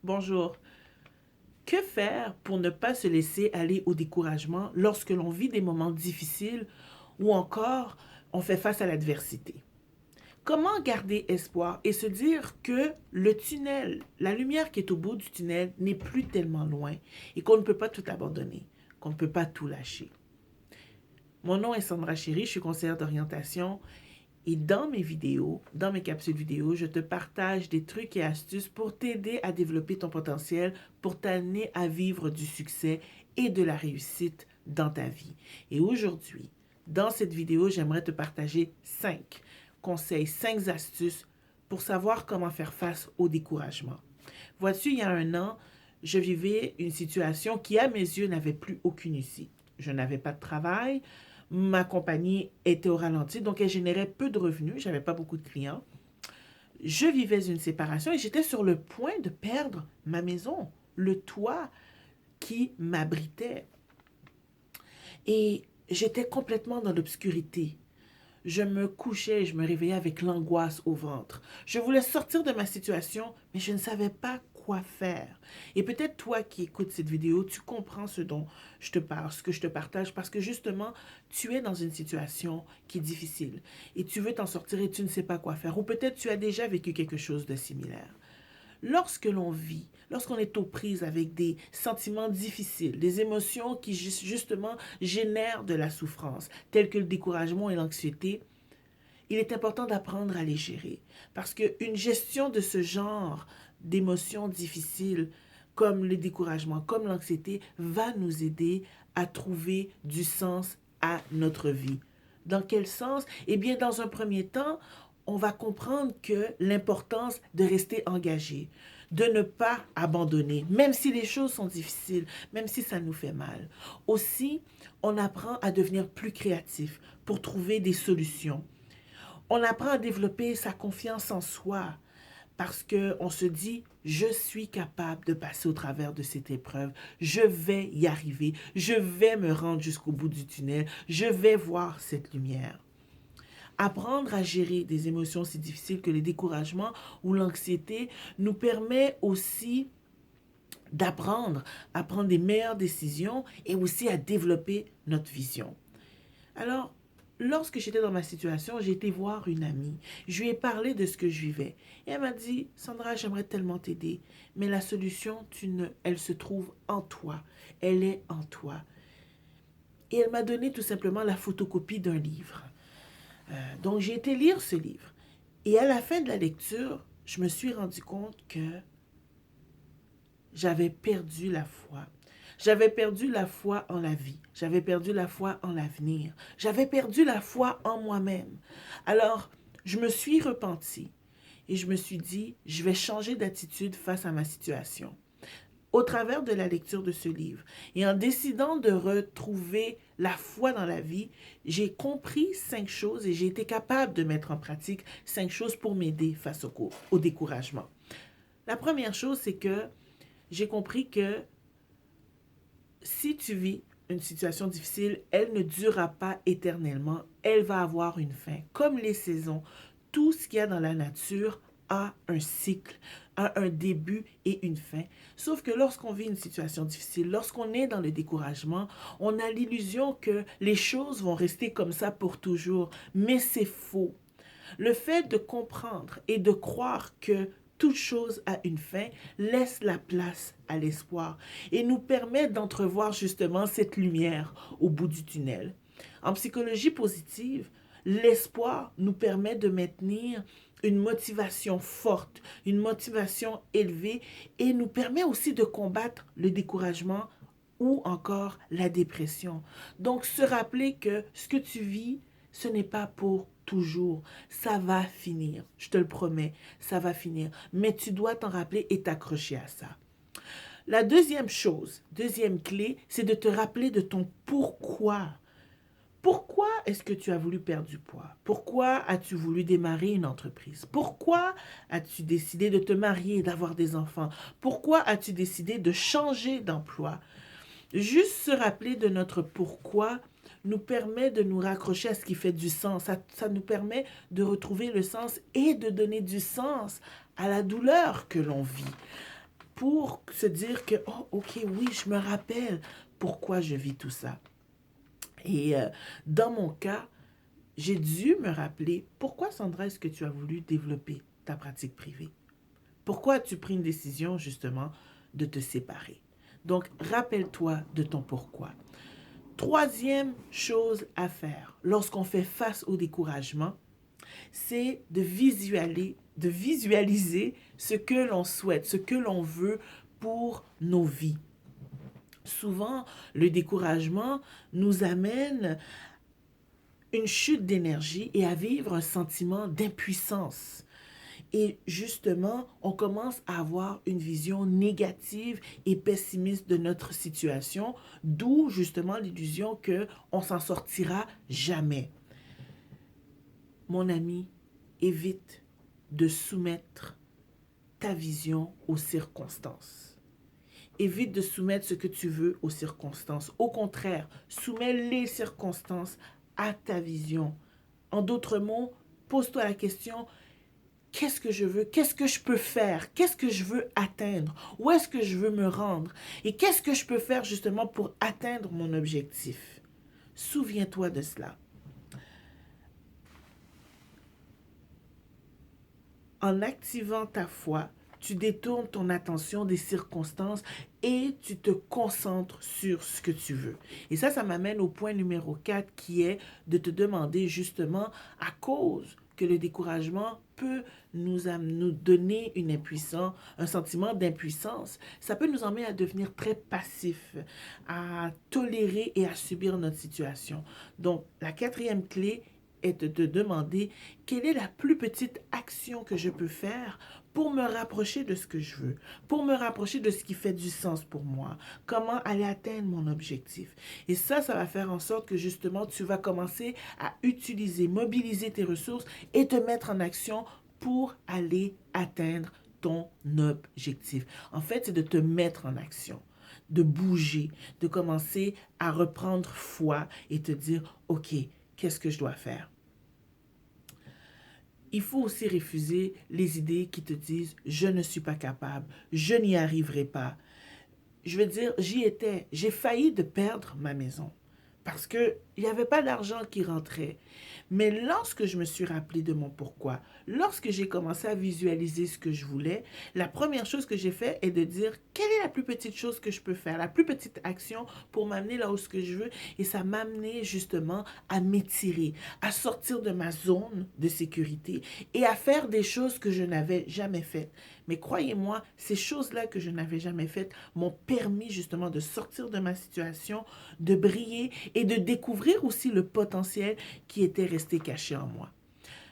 Bonjour. Que faire pour ne pas se laisser aller au découragement lorsque l'on vit des moments difficiles ou encore on fait face à l'adversité? Comment garder espoir et se dire que le tunnel, la lumière qui est au bout du tunnel n'est plus tellement loin et qu'on ne peut pas tout abandonner, qu'on ne peut pas tout lâcher? Mon nom est Sandra Chéry, je suis conseillère d'orientation et dans mes vidéos, dans mes capsules vidéo, je te partage des trucs et astuces pour t'aider à développer ton potentiel, pour t'amener à vivre du succès et de la réussite dans ta vie. Et aujourd'hui, dans cette vidéo, j'aimerais te partager 5 conseils, 5 astuces pour savoir comment faire face au découragement. Vois-tu, il y a un an, je vivais une situation qui, à mes yeux, n'avait plus aucune issue. Je n'avais pas de travail, ma compagnie était au ralenti, donc elle générait peu de revenus, j'avais pas beaucoup de clients. Je vivais une séparation et j'étais sur le point de perdre ma maison, le toit qui m'abritait. Et j'étais complètement dans l'obscurité. Je me couchais et je me réveillais avec l'angoisse au ventre. Je voulais sortir de ma situation, mais je ne savais pas quoi faire. Et peut-être toi qui écoutes cette vidéo, tu comprends ce dont je te parle, ce que je te partage, parce que justement, tu es dans une situation qui est difficile et tu veux t'en sortir et tu ne sais pas quoi faire. Ou peut-être tu as déjà vécu quelque chose de similaire. Lorsque l'on vit, lorsqu'on est aux prises avec des sentiments difficiles, des émotions qui justement génèrent de la souffrance, telles que le découragement et l'anxiété, il est important d'apprendre à les gérer. Parce qu'une gestion de ce genre d'émotions difficiles, comme le découragement, comme l'anxiété, va nous aider à trouver du sens à notre vie. Dans quel sens? Eh bien, dans un premier temps, on va comprendre que l'importance de rester engagé, de ne pas abandonner, même si les choses sont difficiles, même si ça nous fait mal. Aussi, on apprend à devenir plus créatif pour trouver des solutions. On apprend à développer sa confiance en soi parce qu'on se dit, je suis capable de passer au travers de cette épreuve, je vais y arriver, je vais me rendre jusqu'au bout du tunnel, je vais voir cette lumière. Apprendre à gérer des émotions si difficiles que le découragement ou l'anxiété nous permet aussi d'apprendre à prendre des meilleures décisions et aussi à développer notre vision. Alors, lorsque j'étais dans ma situation, j'ai été voir une amie. Je lui ai parlé de ce que je vivais. Et elle m'a dit, Sandra, j'aimerais tellement t'aider, mais la solution, elle se trouve en toi. Elle est en toi. Et elle m'a donné tout simplement la photocopie d'un livre. Donc, j'ai été lire ce livre. Et à la fin de la lecture, je me suis rendu compte que j'avais perdu la foi. J'avais perdu la foi en la vie. J'avais perdu la foi en l'avenir. J'avais perdu la foi en moi-même. Alors, je me suis repentie et je me suis dit, je vais changer d'attitude face à ma situation. Au travers de la lecture de ce livre et en décidant de retrouver la foi dans la vie, j'ai compris 5 choses et j'ai été capable de mettre en pratique 5 choses pour m'aider face au découragement. La première chose, c'est que j'ai compris que si tu vis une situation difficile, elle ne durera pas éternellement. Elle va avoir une fin. Comme les saisons, tout ce qu'il y a dans la nature a un cycle, a un début et une fin. Sauf que lorsqu'on vit une situation difficile, lorsqu'on est dans le découragement, on a l'illusion que les choses vont rester comme ça pour toujours. Mais c'est faux. Le fait de comprendre et de croire que toute chose a une fin laisse la place à l'espoir et nous permet d'entrevoir justement cette lumière au bout du tunnel. En psychologie positive, l'espoir nous permet de maintenir une motivation forte, une motivation élevée et nous permet aussi de combattre le découragement ou encore la dépression. Donc se rappeler que ce que tu vis, ce n'est pas pour toujours. Ça va finir. Je te le promets, ça va finir. Mais tu dois t'en rappeler et t'accrocher à ça. La deuxième chose, deuxième clé, c'est de te rappeler de ton pourquoi. Pourquoi est-ce que tu as voulu perdre du poids? Pourquoi as-tu voulu démarrer une entreprise? Pourquoi as-tu décidé de te marier et d'avoir des enfants? Pourquoi as-tu décidé de changer d'emploi? Juste se rappeler de notre pourquoi nous permet de nous raccrocher à ce qui fait du sens. Ça nous permet de retrouver le sens et de donner du sens à la douleur que l'on vit. pour se dire que, oh, ok, oui, je me rappelle pourquoi je vis tout ça. Et dans mon cas, j'ai dû me rappeler pourquoi, Sandra, est-ce que tu as voulu développer ta pratique privée? Pourquoi as-tu pris une décision, justement, de te séparer? Donc, rappelle-toi de ton pourquoi. Troisième chose à faire lorsqu'on fait face au découragement, c'est de visualiser ce que l'on souhaite, ce que l'on veut pour nos vies. Souvent, le découragement nous amène une chute d'énergie et à vivre un sentiment d'impuissance. Et justement, on commence à avoir une vision négative et pessimiste de notre situation, d'où justement l'illusion qu'on s'en sortira jamais. Mon ami, évite de soumettre ta vision aux circonstances. Évite de soumettre ce que tu veux aux circonstances. Au contraire, soumets les circonstances à ta vision. En d'autres mots, pose-toi la question, qu'est-ce que je veux? Qu'est-ce que je peux faire? Qu'est-ce que je veux atteindre? Où est-ce que je veux me rendre? Et qu'est-ce que je peux faire justement pour atteindre mon objectif? Souviens-toi de cela. En activant ta foi, tu détournes ton attention des circonstances et tu te concentres sur ce que tu veux. Et ça m'amène au point numéro 4 qui est de te demander justement à cause que le découragement peut nous donner une impuissance, un sentiment d'impuissance, ça peut nous emmener à devenir très passifs, à tolérer et à subir notre situation. Donc, la quatrième clé est de te demander quelle est la plus petite action que je peux faire pour me rapprocher de ce que je veux, pour me rapprocher de ce qui fait du sens pour moi, comment aller atteindre mon objectif. Et ça va faire en sorte que justement, tu vas commencer à utiliser, mobiliser tes ressources et te mettre en action pour aller atteindre ton objectif. En fait, c'est de te mettre en action, de bouger, de commencer à reprendre foi et te dire, OK, qu'est-ce que je dois faire? Il faut aussi refuser les idées qui te disent « je ne suis pas capable, je n'y arriverai pas ». Je veux dire, j'y étais. J'ai failli de perdre ma maison parce qu'il n'y avait pas d'argent qui rentrait. Mais lorsque je me suis rappelé de mon pourquoi, lorsque j'ai commencé à visualiser ce que je voulais, la première chose que j'ai fait est de dire quelle est la plus petite chose que je peux faire, la plus petite action pour m'amener là où ce que je veux. Et ça m'a amené justement à m'étirer, à sortir de ma zone de sécurité et à faire des choses que je n'avais jamais faites. Mais croyez-moi, ces choses-là que je n'avais jamais faites m'ont permis justement de sortir de ma situation, de briller et de découvrir aussi le potentiel qui était resté caché en moi.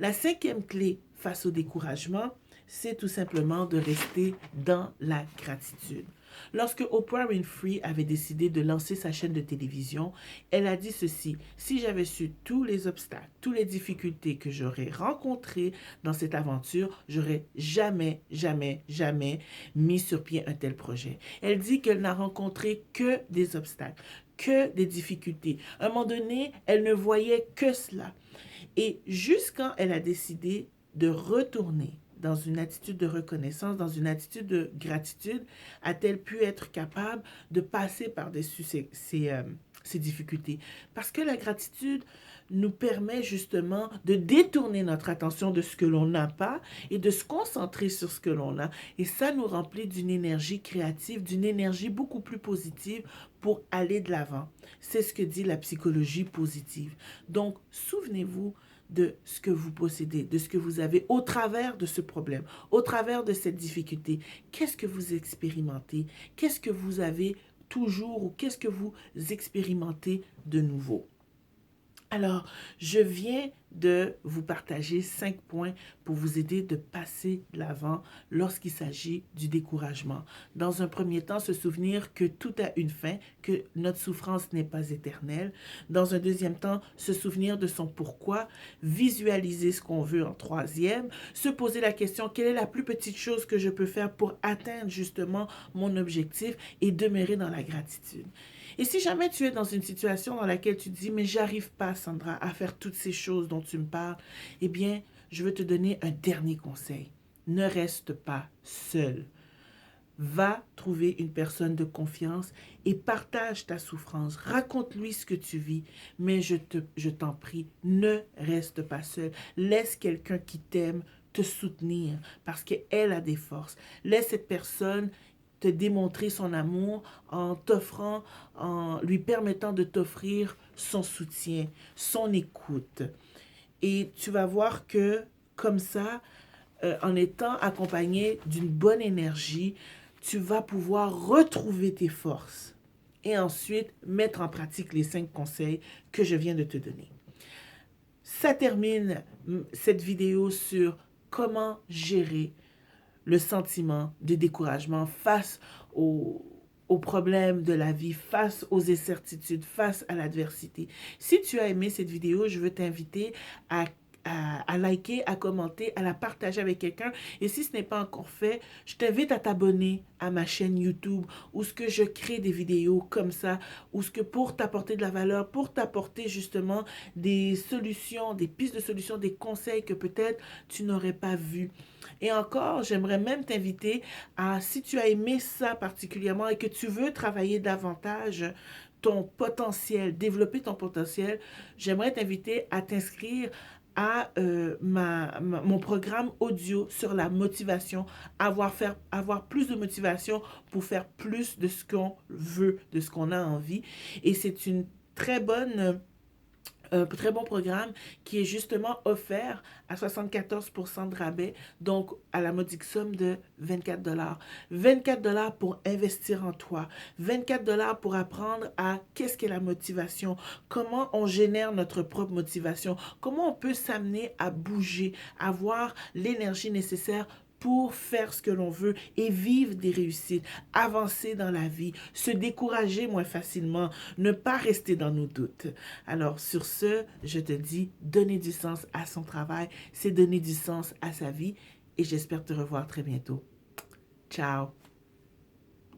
La cinquième clé face au découragement, c'est tout simplement de rester dans la gratitude. Lorsque Oprah Winfrey avait décidé de lancer sa chaîne de télévision, elle a dit ceci: si j'avais su tous les obstacles, toutes les difficultés que j'aurais rencontrées dans cette aventure, j'aurais jamais mis sur pied un tel projet. Elle dit qu'elle n'a rencontré que des obstacles, que des difficultés. À un moment donné, elle ne voyait que cela. Et jusqu'à quand elle a décidé de retourner dans une attitude de reconnaissance, dans une attitude de gratitude, a-t-elle pu être capable de passer par-dessus ces difficultés? Parce que la gratitude nous permet justement de détourner notre attention de ce que l'on n'a pas et de se concentrer sur ce que l'on a. Et ça nous remplit d'une énergie créative, d'une énergie beaucoup plus positive pour aller de l'avant. C'est ce que dit la psychologie positive. Donc, souvenez-vous de ce que vous possédez, de ce que vous avez au travers de ce problème, au travers de cette difficulté. Qu'est-ce que vous expérimentez? Qu'est-ce que vous avez toujours ou qu'est-ce que vous expérimentez de nouveau? Alors, je viens de vous partager 5 points pour vous aider de passer de l'avant lorsqu'il s'agit du découragement. Dans un premier temps, se souvenir que tout a une fin, que notre souffrance n'est pas éternelle. Dans un deuxième temps, se souvenir de son pourquoi, visualiser ce qu'on veut en troisième, se poser la question, quelle est la plus petite chose que je peux faire pour atteindre justement mon objectif et demeurer dans la gratitude. Et si jamais tu es dans une situation dans laquelle tu te dis, mais j'arrive pas, Sandra, à faire toutes ces choses dont tu me parles, eh bien, je veux te donner un dernier conseil. Ne reste pas seul. Va trouver une personne de confiance et partage ta souffrance. Raconte-lui ce que tu vis, mais je t'en prie, ne reste pas seul. Laisse quelqu'un qui t'aime te soutenir parce qu'elle a des forces. Laisse cette personne te démontrer son amour en t'offrant, en lui permettant de t'offrir son soutien, son écoute. Et tu vas voir que comme ça, en étant accompagné d'une bonne énergie, tu vas pouvoir retrouver tes forces et ensuite mettre en pratique les 5 conseils que je viens de te donner. Ça termine cette vidéo sur comment gérer le sentiment de découragement face aux problèmes de la vie, face aux incertitudes, face à l'adversité. Si tu as aimé cette vidéo, je veux t'inviter à liker, à commenter, à la partager avec quelqu'un. Et si ce n'est pas encore fait, je t'invite à t'abonner à ma chaîne YouTube où ce que je crée des vidéos comme ça, où ce que pour t'apporter de la valeur, pour t'apporter justement des solutions, des pistes de solutions, des conseils que peut-être tu n'aurais pas vus. Et encore, j'aimerais même t'inviter à, si tu as aimé ça particulièrement et que tu veux travailler davantage ton potentiel, développer ton potentiel, j'aimerais t'inviter à t'inscrire à mon programme audio sur la motivation, avoir plus de motivation pour faire plus de ce qu'on veut, de ce qu'on a envie. Et c'est une très bonne un très bon programme qui est justement offert à 74% de rabais, donc à la modique somme de 24 $. 24 $ pour investir en toi. 24 $ pour apprendre à qu'est-ce qu'est la motivation, comment on génère notre propre motivation, comment on peut s'amener à bouger, avoir l'énergie nécessaire pour faire ce que l'on veut et vivre des réussites, avancer dans la vie, se décourager moins facilement, ne pas rester dans nos doutes. Alors, sur ce, je te dis, donner du sens à son travail, c'est donner du sens à sa vie et j'espère te revoir très bientôt. Ciao!